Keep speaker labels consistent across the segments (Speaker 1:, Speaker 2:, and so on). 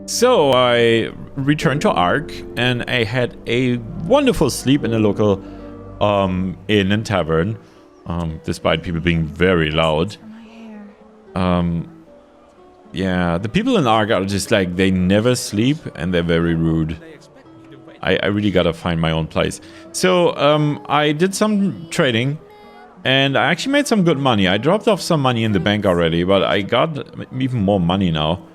Speaker 1: So I returned to Ark and I had a wonderful sleep in a local inn and tavern, despite people being very loud. Yeah, the people in Ark are just like, they never sleep and they're very rude. I really gotta find my own place. So I did some trading and I actually made some good money. I dropped off some money in the bank already, but I got even more money now.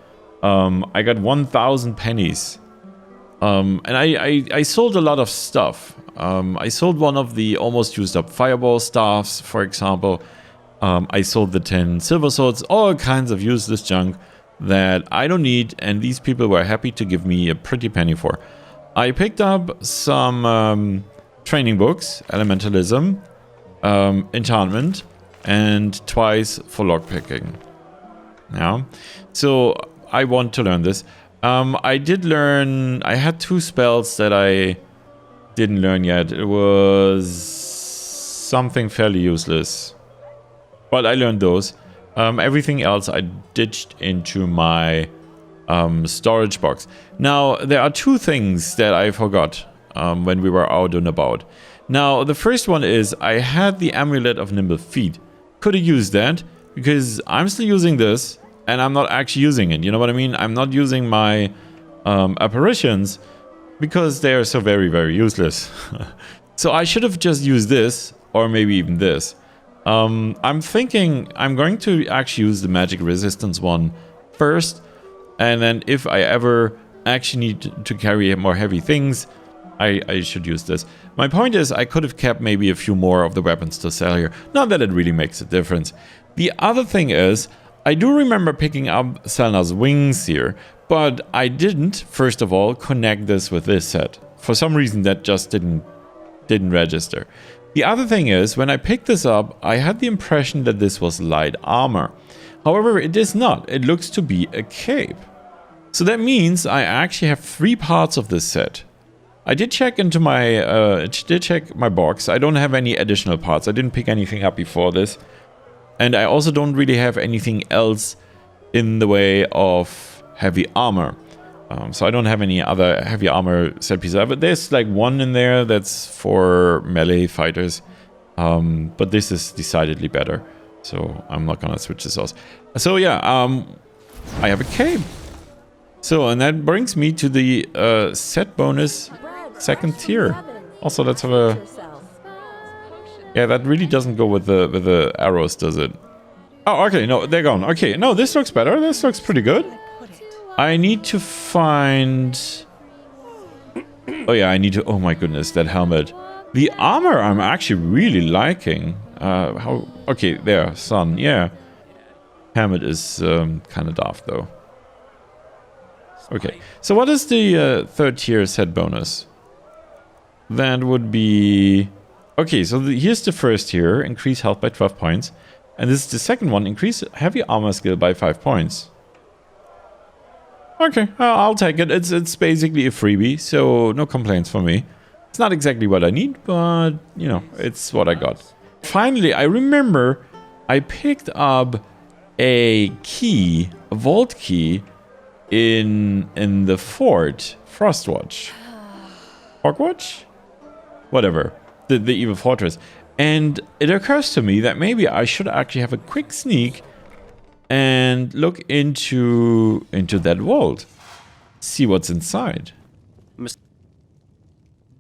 Speaker 1: I got 1,000 pennies. And I sold a lot of stuff. I sold one of the almost used up fireball staffs, for example. I sold the 10 silver swords, all kinds of useless junk that I don't need, and these people were happy to give me a pretty penny for. I picked up some training books, elementalism, enchantment, and twice for lockpicking. Yeah, so I want to learn this. I did learn, I had 2 spells that I didn't learn yet. It was something fairly useless, but I learned those. Everything else I ditched into my storage box. Now, there are 2 things that I forgot when we were out and about. Now, the first one is I had the Amulet of Nimble Feet. Could have used that because I'm still using this and I'm not actually using it. You know what I mean? I'm not using my apparitions because they are so very, very useless. So I should have just used this or maybe even this. I'm thinking I'm going to actually use the magic resistance one first, and then if I ever actually need to carry more heavy things, I should use this. My point is I could have kept maybe a few more of the weapons to sell here. Not that it really makes a difference. The other thing is I do remember picking up Selna's wings here, but I didn't, first of all, connect this with this set. For some reason that just didn't register. The other thing is, when I picked this up, I had the impression that this was light armor. However, it is not. It looks to be a cape. So that means I actually have 3 parts of this set. I did check into my box. I don't have any additional parts. I didn't pick anything up before this. And I also don't really have anything else in the way of heavy armor. So I don't have any other heavy armor set pieces. But there's like one in there that's for melee fighters. But this is decidedly better. So I'm not gonna switch this out. So yeah, I have a cape. So, and that brings me to the set bonus second tier. Also, let's have a... Yeah, that really doesn't go with the arrows, does it? Oh, okay, no, they're gone. Okay, no, this looks better. This looks pretty good. I need to find... Oh yeah, I need to... Oh my goodness, that helmet. The armor I'm actually really liking. How... Okay, there, sun, yeah. Helmet is kind of daft though. Okay, so what is the third tier set bonus? That would be... Okay, so here's the first tier, increase health by 12 points. And this is the second one, increase heavy armor skill by 5 points. Okay, I'll take it. It's basically a freebie, so no complaints for me. It's not exactly what I need, but, you know, it's what I got. Finally, I remember I picked up a key, a vault key, in the fort, Frostwatch. Hogwatch? Whatever. The evil fortress. And it occurs to me that maybe I should actually have a quick sneak and look into that vault. See what's inside. Yes,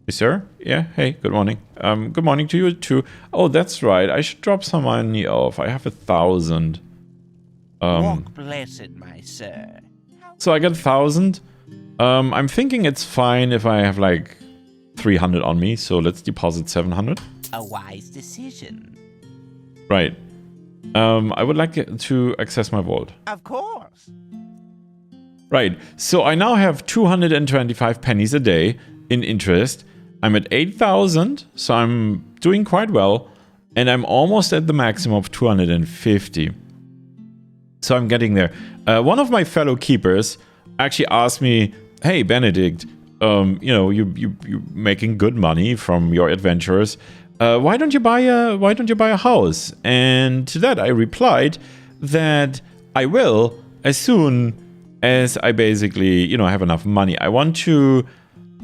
Speaker 1: sir? Yeah, hey, good morning. Good morning to you too. Oh, that's right. I should drop some money off. I have 1,000.
Speaker 2: Walk blessed, my sir.
Speaker 1: So I got 1,000. I'm thinking it's fine if I have like 300 on me, so let's deposit 700.
Speaker 2: A wise decision.
Speaker 1: Right. I would like to access my vault.
Speaker 2: Of course.
Speaker 1: Right. So I now have 225 pennies a day in interest. I'm at 8,000, so I'm doing quite well. And I'm almost at the maximum of 250. So I'm getting there. One of my fellow keepers actually asked me, "Hey, Benedict, you know, you're making good money from your adventures. Why don't you buy a house?" And to that I replied that I will as soon as I basically, you know, have enough money. I want to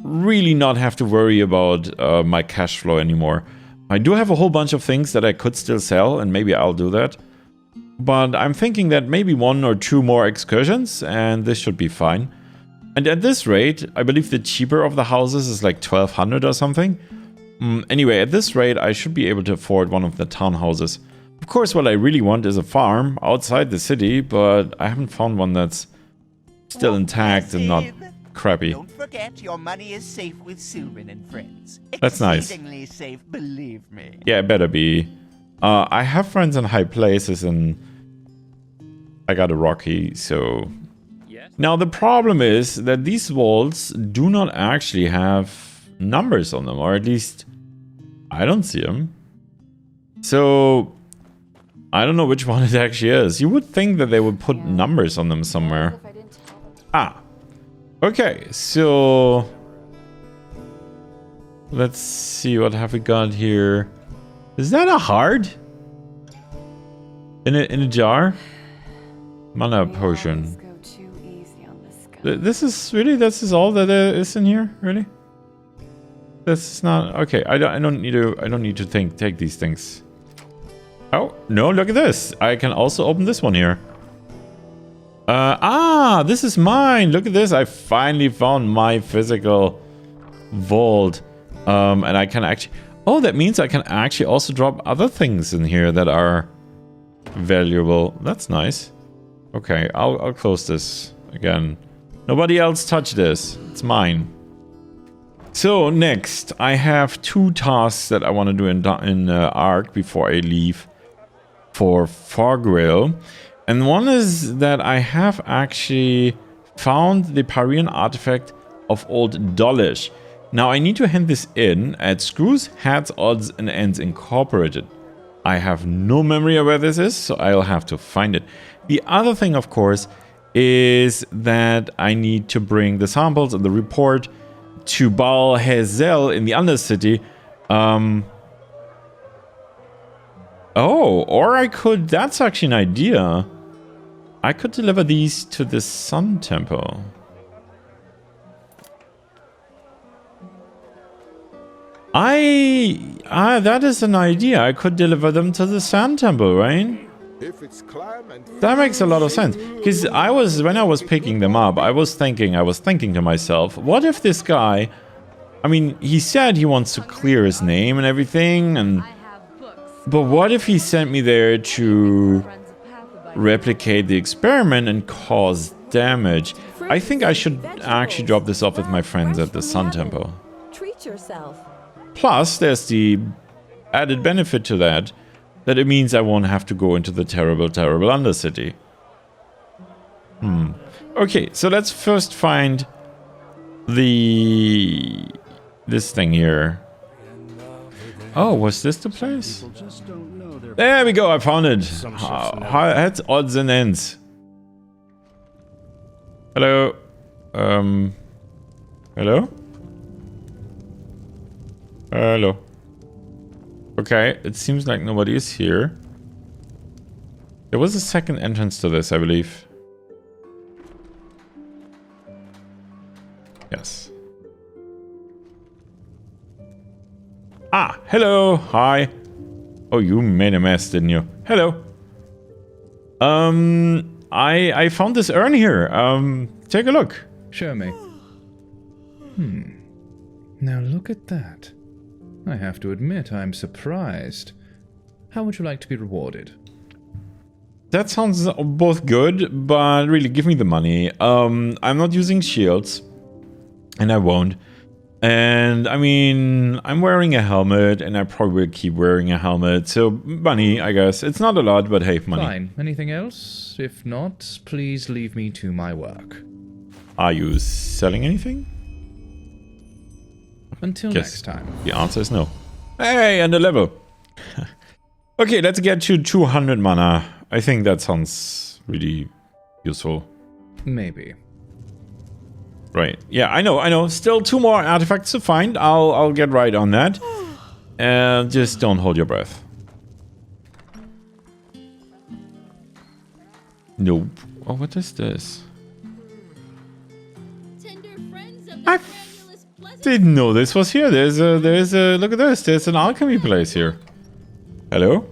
Speaker 1: really not have to worry about my cash flow anymore. I do have a whole bunch of things that I could still sell, and maybe I'll do that. But I'm thinking that maybe 1 or 2 more excursions, and this should be fine. And at this rate, I believe the cheaper of the houses is like 1,200 or something. Anyway, at this rate, I should be able to afford one of the townhouses. Of course, what I really want is a farm outside the city, but I haven't found one that's still intact and not crappy.
Speaker 2: Don't forget, your money is safe with Sylvan and friends.
Speaker 1: That's nice.
Speaker 2: Exceedingly safe, believe me.
Speaker 1: Yeah, it better be. I have friends in high places, and I got a Rocky, so...
Speaker 3: Yes.
Speaker 1: Now, the problem is that these walls do not actually have numbers on them, or at least I don't see them. So, I don't know which one it actually is. You would think that they would put numbers on them somewhere. Ah. Okay, so... Let's see, what have we got here? Is that a heart? In a jar? Mana potion. This is all that there is in here, really? This is not okay. I don't need to take these things. Oh no! Look at this. I can also open this one here. This is mine. Look at this. I finally found my physical vault. And I can actually... Oh, that means I can actually also drop other things in here that are valuable. That's nice. Okay, I'll close this again. Nobody else touch this. It's mine. So, next, I have 2 tasks that I want to do in Ark before I leave for Fargrail. And one is that I have actually found the Parian artifact of Old Dolish. Now, I need to hand this in at Screws, Heads, Odds, and Ends Incorporated. I have no memory of where this is, so I'll have to find it. The other thing, of course, is that I need to bring the samples and the report to Baal Hazel in the Undercity. Oh, or I could... That's actually an idea. I could deliver these to the Sun Temple. That is an idea. I could deliver them to the Sun Temple, right? That makes a lot of sense. Because when I was picking them up, I was thinking to myself, what if this guy, I mean, he said he wants to clear his name and everything, but what if he sent me there to replicate the experiment and cause damage? I think I should actually drop this off with my friends at the Sun Temple.
Speaker 4: Treat yourself.
Speaker 1: Plus, there's the added benefit to that it means I won't have to go into the terrible, terrible Undercity. Okay, so let's first find this thing here. Oh, was this the place? There we go, I found it. Heads, Odds, and Ends. Hello. Hello? Hello. Okay, it seems like nobody is here. There was a second entrance to this, I believe. Yes. Ah, hello. Hi. Oh, you made a mess, didn't you? Hello. I found this urn here. Take a look.
Speaker 3: Show me. Now look at that. I have to admit, I'm surprised. How would you like to be rewarded?
Speaker 1: That sounds both good, but really, give me the money. I'm not using shields, and I won't. And, I mean, I'm wearing a helmet, and I probably will keep wearing a helmet. So, money, I guess. It's not a lot, but hey, money.
Speaker 3: Fine. Anything else? If not, please leave me to my work.
Speaker 1: Are you selling anything?
Speaker 3: Until next time.
Speaker 1: The answer is no. Hey, and a level. Okay, let's get to 200 mana. I think that sounds really useful.
Speaker 3: Maybe.
Speaker 1: Right. Yeah, I know. Still 2 more artifacts to find. I'll get right on that. And just don't hold your breath. Nope. Oh, what is this? I didn't know this was here. There's a, look at this. There's an alchemy place here. Hello?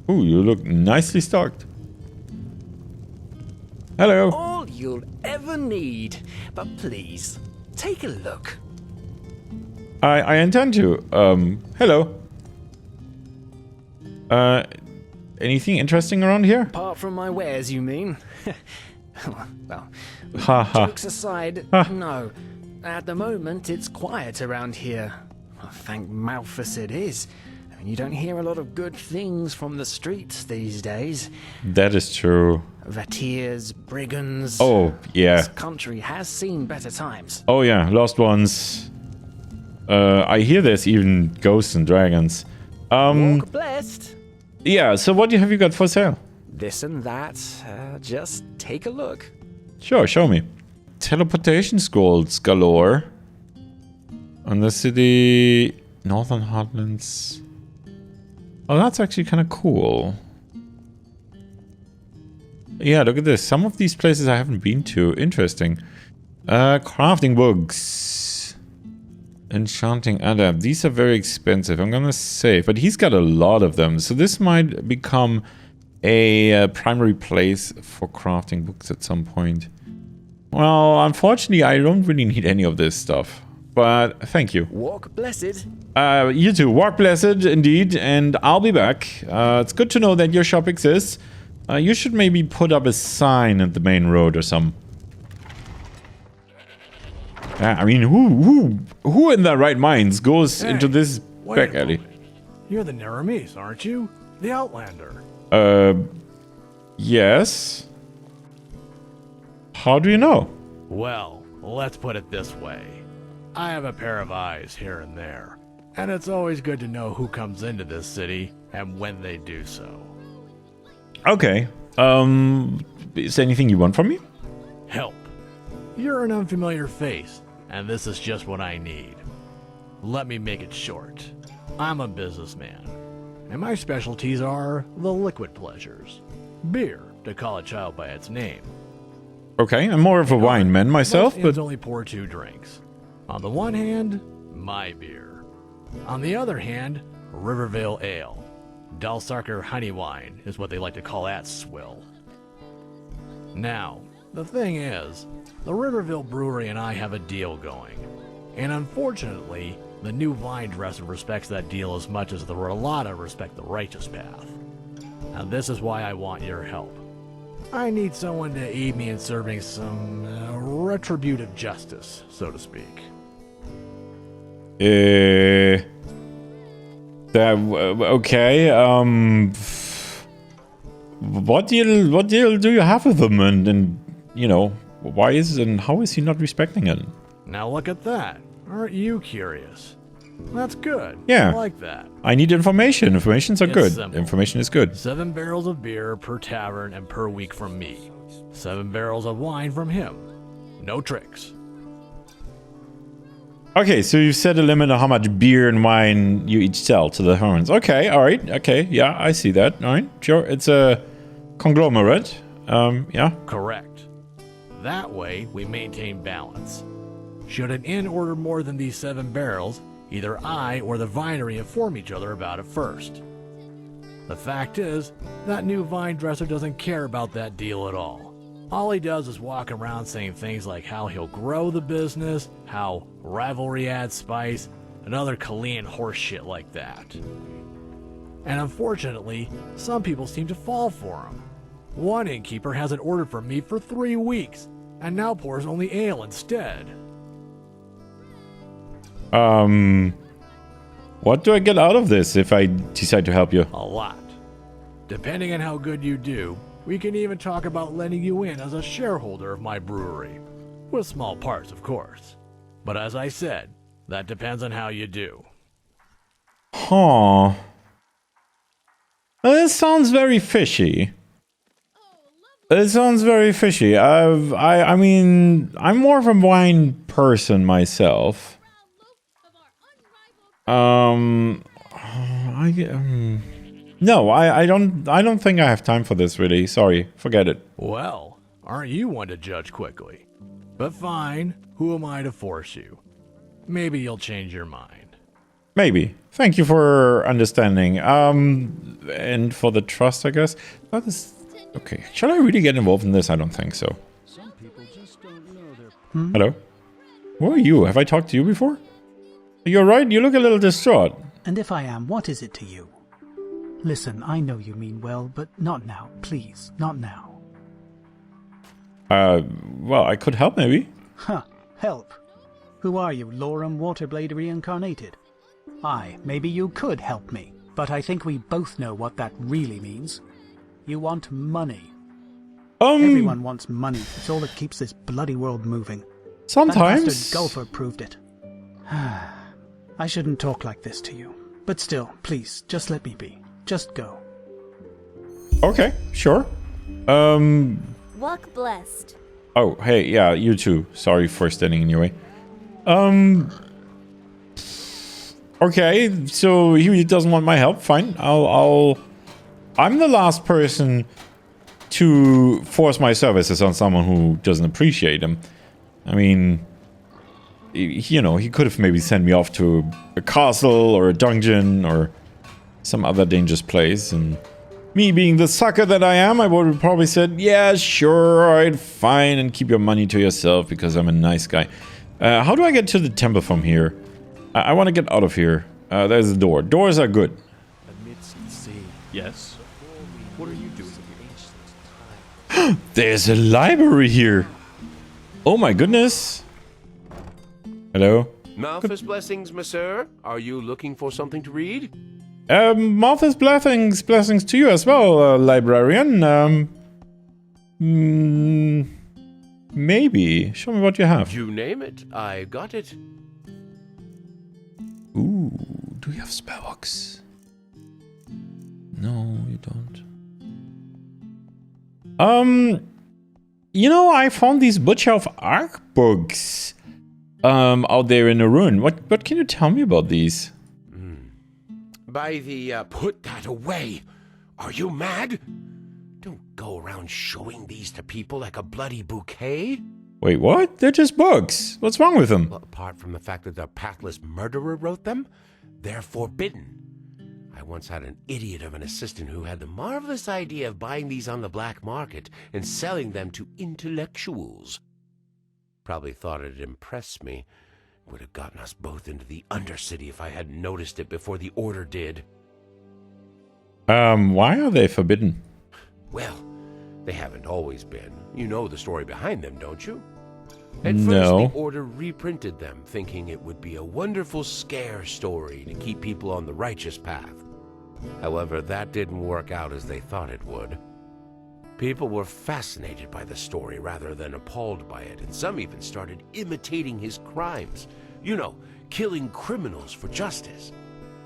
Speaker 1: Ooh, you look nicely stocked. Hello.
Speaker 4: All you'll ever need. But please, take a look.
Speaker 1: I intend to. Hello. Anything interesting around here?
Speaker 4: Apart from my wares, you mean? Well,
Speaker 1: Haha.
Speaker 4: jokes aside, no. At the moment, it's quiet around here. Well, thank Malthus it is. I mean, you don't hear a lot of good things from the streets these days.
Speaker 1: That is true.
Speaker 4: Vateers, brigands.
Speaker 1: Oh, yeah.
Speaker 4: This country has seen better times.
Speaker 1: Oh, yeah. Lost ones. I hear there's even ghosts and dragons.
Speaker 4: Walk blessed.
Speaker 1: Yeah, so what have you got for sale?
Speaker 4: This and that. Just take a look.
Speaker 1: Sure, show me. Teleportation scrolls galore. On the city... Northern Heartlands. Oh, that's actually kind of cool. Yeah, look at this. Some of these places I haven't been to. Interesting. Crafting books. Enchanting adept. These are very expensive. I'm gonna save. But he's got a lot of them. So this might become a primary place for crafting books at some point. Well, unfortunately, I don't really need any of this stuff. But thank you.
Speaker 4: Walk blessed.
Speaker 1: You too. Walk blessed, indeed. And I'll be back. It's good to know that your shop exists. You should maybe put up a sign at the main road or some. I mean, who in their right minds goes into this back alley?
Speaker 5: You're the Naramis, aren't you? The Outlander.
Speaker 1: Yes. How do you know?
Speaker 5: Well, let's put it this way. I have a pair of eyes here and there, and it's always good to know who comes into this city and when they do so.
Speaker 1: Okay. Is there anything you want from me?
Speaker 5: Help. You're an unfamiliar face, and this is just what I need. Let me make it short. I'm a businessman, and my specialties are the liquid pleasures. Beer, to call a child by its name.
Speaker 1: Okay, I'm more of a wine man myself,
Speaker 5: Most
Speaker 1: but...
Speaker 5: inns only pour 2 drinks. On the one hand, my beer. On the other hand, Rivervale Ale. Dalsarker honey wine is what they like to call that swill. Now, the thing is, the Riverville Brewery and I have a deal going. And unfortunately, the new vine dresser respects that deal as much as the Rolata respect the righteous path. And this is why I want your help. I need someone to aid me in serving some retributive justice, so to speak.
Speaker 1: Okay, what deal do you have with them, and you know, why is and how is he not respecting it?
Speaker 5: Now look at that. Aren't you curious? That's good.
Speaker 1: Yeah.
Speaker 5: I like that.
Speaker 1: I need information. Informations are
Speaker 5: It's
Speaker 1: good.
Speaker 5: simple.
Speaker 1: Information is good.
Speaker 5: 7 barrels of beer per tavern and per week from me. 7 barrels of wine from him. No tricks.
Speaker 1: Okay, so you set a limit on how much beer and wine you each sell to the hermits. Okay, all right. Okay, yeah, I see that. All right, sure. It's a conglomerate. Yeah.
Speaker 5: Correct. That way, we maintain balance. Should an inn order more than these 7 barrels, either I or the vinery inform each other about it first. The fact is, that new vine dresser doesn't care about that deal at all. All he does is walk around saying things like how he'll grow the business, how rivalry adds spice, and other Kalian horse shit like that. And unfortunately, some people seem to fall for him. One innkeeper hasn't ordered from me for 3 weeks, and now pours only ale instead.
Speaker 1: What do I get out of this if I decide to help you?
Speaker 5: A lot. Depending on how good you do, we can even talk about letting you in as a shareholder of my brewery. With small parts, of course. But as I said, that depends on how you do.
Speaker 1: Huh. Well, this sounds very fishy. It sounds very fishy. I mean, I'm more of a wine person myself. No, I don't think I have time for this, really. Sorry, forget it.
Speaker 5: Well, aren't you one to judge quickly? But fine, who am I to force you? Maybe you'll change your mind.
Speaker 1: Maybe. Thank you for understanding. And for the trust, I guess. That is... Okay. Shall I really get involved in this? I don't think so. Hello? Who are you? Have I talked to you before? You're right, you look a little distraught.
Speaker 6: And if I am, what is it to you? Listen, I know you mean well, but not now, please, not now.
Speaker 1: Well, I could help maybe.
Speaker 6: Huh, help. Who are you, Lorem Waterblade reincarnated? Aye, maybe you could help me, but I think we both know what that really means. You want money. Everyone wants money. It's all that keeps this bloody world moving.
Speaker 1: Sometimes.
Speaker 6: That bastard golfer proved it. I shouldn't talk like this to you. But still, please, just let me be. Just go.
Speaker 1: Okay, sure.
Speaker 7: Walk blessed.
Speaker 1: Oh, hey, yeah, you too. Sorry for standing in your way. Okay, so he doesn't want my help. Fine, I'm the last person to force my services on someone who doesn't appreciate them. I mean, you know, he could have maybe sent me off to a castle or a dungeon or some other dangerous place, and me being the sucker that I am, I would have probably said, yeah, sure, alright, fine, and keep your money to yourself because I'm a nice guy. How do I get to the temple from here? I want to get out of here. There's the door. Doors are good.
Speaker 5: Amidst the sea. Yes? What are you doing here?
Speaker 1: There's a library here. Oh my goodness. Hello?
Speaker 8: Malthus blessings, monsieur. Are you looking for something to read?
Speaker 1: Malthus blessings to you as well, librarian. Maybe. Show me what you have.
Speaker 8: You name it. I got it.
Speaker 1: Ooh, do you have spellbooks? No, you don't. You know, I found these Butcher of Ark books out there in a ruin. What can you tell me about these?
Speaker 8: By the, put that away. Are you mad? Don't go around showing these to people like a bloody bouquet.
Speaker 1: Wait, what? They're just books. What's wrong with them?
Speaker 8: Well, apart from the fact that the pathless murderer wrote them, they're forbidden. I once had an idiot of an assistant who had the marvelous idea of buying these on the black market and selling them to intellectuals. Probably thought it'd impress me. Would have gotten us both into the Undercity if I hadn't noticed it before the Order did.
Speaker 1: Why are they forbidden?
Speaker 8: Well, they haven't always been. You know the story behind them, don't you? At
Speaker 1: No.
Speaker 8: first, the Order reprinted them, thinking it would be a wonderful scare story to keep people on the righteous path. However, that didn't work out as they thought it would. People were fascinated by the story rather than appalled by it, and some even started imitating his crimes. You know, killing criminals for justice.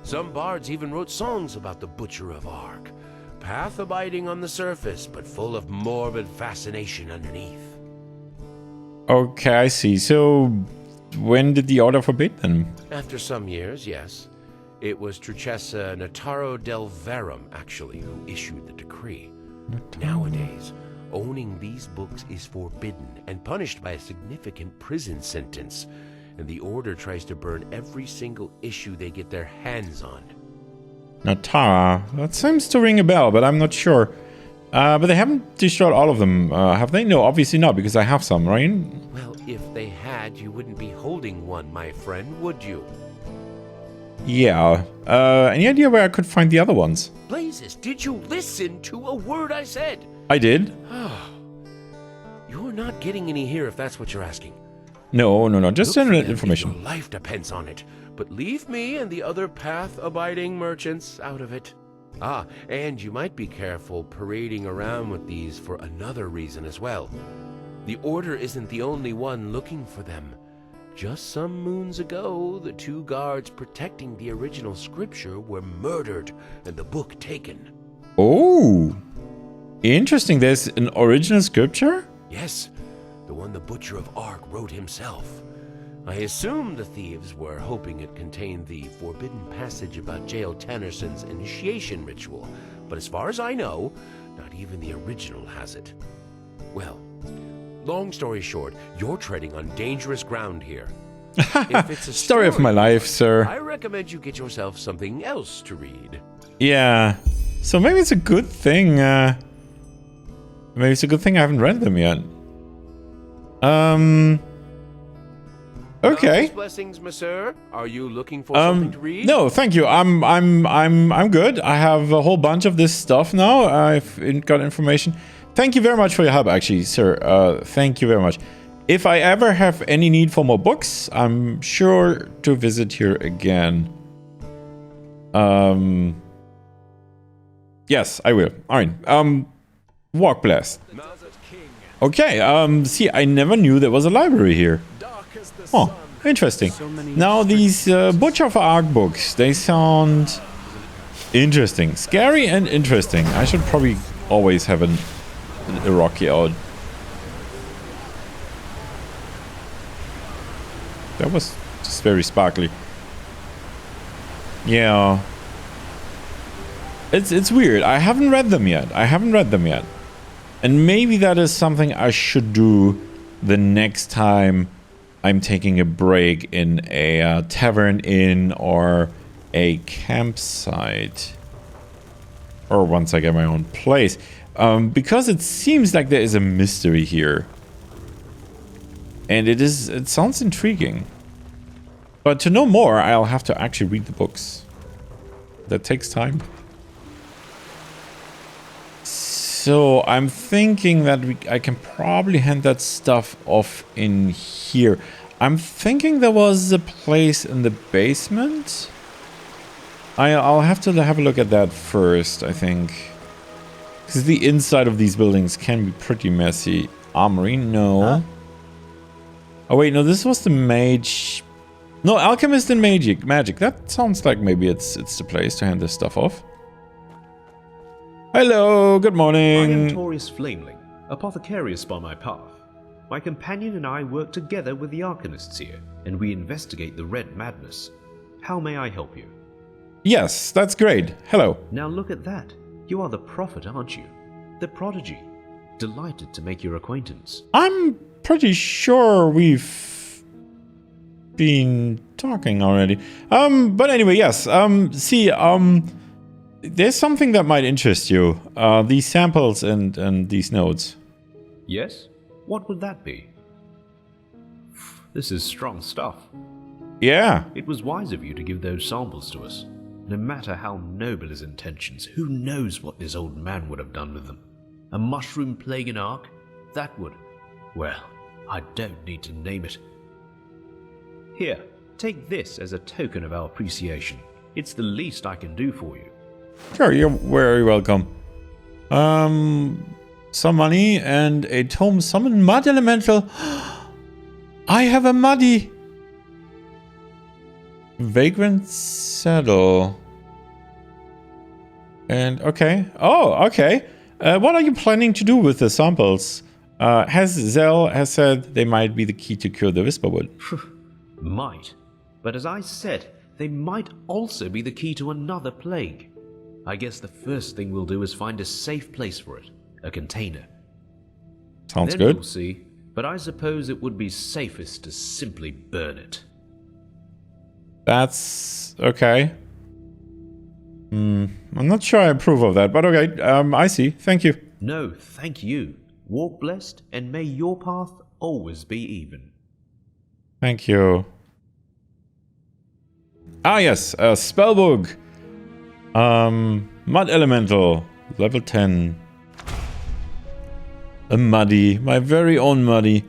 Speaker 8: Some bards even wrote songs about the Butcher of Ark. Path-abiding on the surface, but full of morbid fascination underneath.
Speaker 1: Okay, I see. So, when did the Order forbid them?
Speaker 8: After some years, yes. It was Truchessa Notaro del Verum, actually, who issued the decree. Nowadays, owning these books is forbidden and punished by a significant prison sentence, and the Order tries to burn every single issue they get their hands on.
Speaker 1: Natara. That seems to ring a bell, but I'm not sure. But they haven't destroyed all of them, have they? No, obviously not, because I have some, right?
Speaker 8: Well, if they had, you wouldn't be holding one, my friend, would you?
Speaker 1: Yeah. Any idea where I could find the other ones?
Speaker 8: Blazes, did you listen to a word I said?
Speaker 1: I did.
Speaker 8: You're not getting any here if that's what you're asking.
Speaker 1: No, just
Speaker 8: Look for
Speaker 1: general
Speaker 8: them if
Speaker 1: information.
Speaker 8: your life depends on it. But leave me and the other path-abiding merchants out of it. Ah, and you might be careful parading around with these for another reason as well. The Order isn't the only one looking for them. Just some moons ago, the two guards protecting the original scripture were murdered and the book taken.
Speaker 1: Oh, interesting. There's an original scripture?
Speaker 8: Yes, the one the Butcher of Ark wrote himself. I assume the thieves were hoping it contained the forbidden passage about Jael Tannerson's initiation ritual, but as far as I know, not even the original has it. Well, Long story short, you're treading on dangerous ground here. If it's a
Speaker 1: Story of my life, sir.
Speaker 8: I recommend you get yourself something else to read.
Speaker 1: Yeah. So maybe it's a good thing. Maybe it's a good thing I haven't read them yet. Okay.
Speaker 8: Blessings, monsieur. Are you looking for something to read?
Speaker 1: No, thank you. I'm good. I have a whole bunch of this stuff now. I've got information. Thank you very much for your help, actually, sir. Thank you very much. If I ever have any need for more books, I'm sure to visit here again. Yes, I will. All right. Walk blessed. Okay. See, I never knew there was a library here. Oh, interesting. Now these Butcher of Ark books, they sound interesting, scary and interesting. I should probably always have an Iraqi out. That was just very sparkly. Yeah. It's weird. I haven't read them yet. And maybe that is something I should do the next time I'm taking a break in a tavern inn or a campsite. Or once I get my own place. Because it seems like there is a mystery here. And it sounds intriguing. But to know more, I'll have to actually read the books. That takes time. So I'm thinking that I can probably hand that stuff off in here. I'm thinking there was a place in the basement. I'll have to have a look at that first, I think. Because the inside of these buildings can be pretty messy. Armory? No. Huh? Oh wait, no, this was the mage. No, alchemist and magic. That sounds like maybe it's the place to hand this stuff off. Hello, good morning.
Speaker 7: I am Taurus Flameling, apothecarius by my path. My companion and I work together with the arcanists here, and we investigate the Red Madness. How may I help you?
Speaker 1: Yes, that's great. Hello.
Speaker 7: Now look at that. You are the prophet, aren't you? The prodigy. Delighted to make your acquaintance.
Speaker 1: I'm pretty sure we've been talking already. But anyway, yes. There's something that might interest you. These samples and these notes.
Speaker 7: Yes? What would that be? This is strong stuff.
Speaker 1: Yeah.
Speaker 7: It was wise of you to give those samples to us. No matter how noble his intentions, who knows what this old man would have done with them? A mushroom plague in Ark? That would... Well, I don't need to name it. Here, take this as a token of our appreciation. It's the least I can do for you.
Speaker 1: Sure, you're very welcome. Some money and a tome summon mud elemental. I have a muddy. Vagrant saddle. And okay. Oh, okay. What are you planning to do with the samples? Zell has said they might be the key to cure the Whisperwood.
Speaker 7: Might. But as I said, they might also be the key to another plague. I guess the first thing we'll do is find a safe place for it. A container.
Speaker 1: Sounds
Speaker 7: then
Speaker 1: good.
Speaker 7: We'll see. But I suppose it would be safest to simply burn it.
Speaker 1: That's okay. I'm not sure I approve of that, but okay. I see. Thank you.
Speaker 7: No, thank you. Walk blessed, and may your path always be even.
Speaker 1: Thank you. Ah, yes. Spellbook. Mud Elemental. Level 10. A Muddy. My very own Muddy.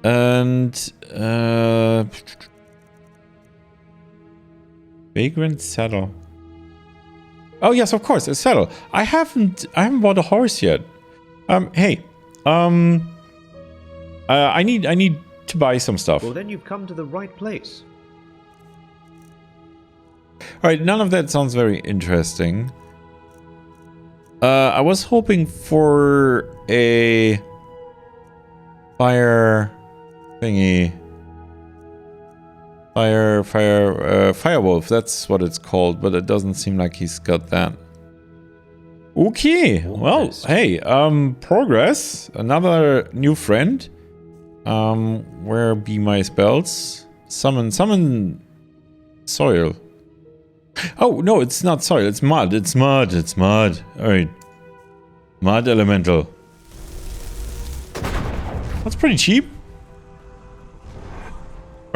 Speaker 1: And, Vagrant Saddle. Oh, yes, of course. A saddle. I haven't bought a horse yet. Hey. I need to buy some stuff.
Speaker 7: Well, then you've come to the right place.
Speaker 1: Alright, none of that sounds very interesting. I was hoping for a fire thingy. Firewolf, that's what it's called, but it doesn't seem like he's got that. Okay, well, hey, progress. Another new friend. Where be my spells? Summon soil. Oh, no, it's not soil, it's mud. It's mud. Alright. Mud elemental. That's pretty cheap.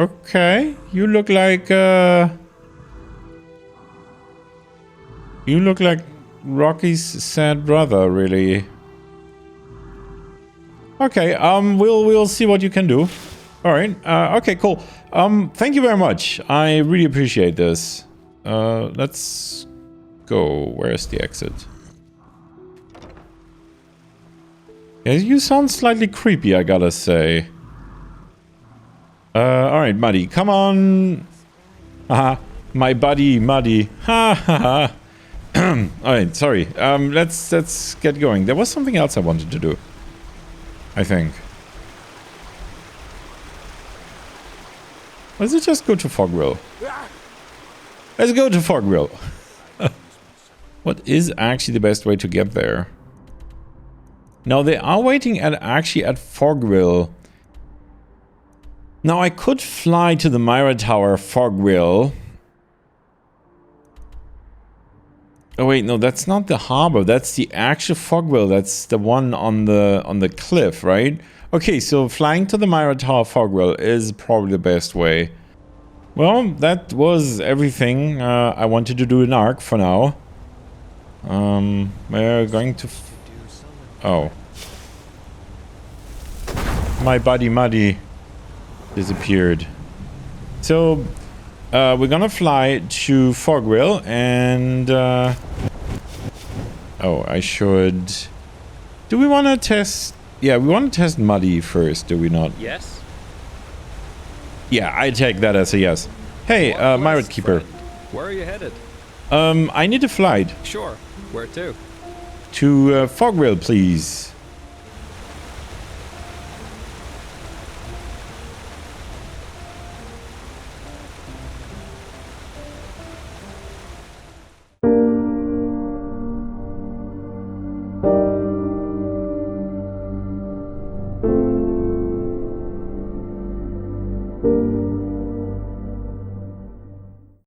Speaker 1: Okay, you look like Rocky's sad brother, really. Okay, we'll see what you can do. All right. Okay, cool. Thank you very much. I really appreciate this. Let's go. Where's the exit? Yeah, you sound slightly creepy, I gotta say. Alright, Muddy, come on. Haha, my buddy, Muddy. Ha ha ha. Alright, sorry. Let's get going. There was something else I wanted to do, I think. Let's just go to Fogwill. Let's go to Fogwill. What is actually the best way to get there? Now, they are waiting actually at Fogwill. Now, I could fly to the Myra Tower, Fogwill. Oh wait, no, that's not the harbor. That's the actual Fogwill. That's the one on the cliff, right? Okay, so flying to the Myra Tower, Fogwill is probably the best way. Well, that was everything I wanted to do in Ark for now. We're going to... Oh. My buddy Muddy disappeared. So, we're gonna fly to Fogwill and... oh, I should... Do we want to test... Yeah, we want to test Muddy first, do we not?
Speaker 9: Yes?
Speaker 1: Yeah, I take that as a yes. Hey, Myra Keeper.
Speaker 9: Where are you headed?
Speaker 1: I need a flight.
Speaker 9: Sure. Where to?
Speaker 1: To Fogwill, please.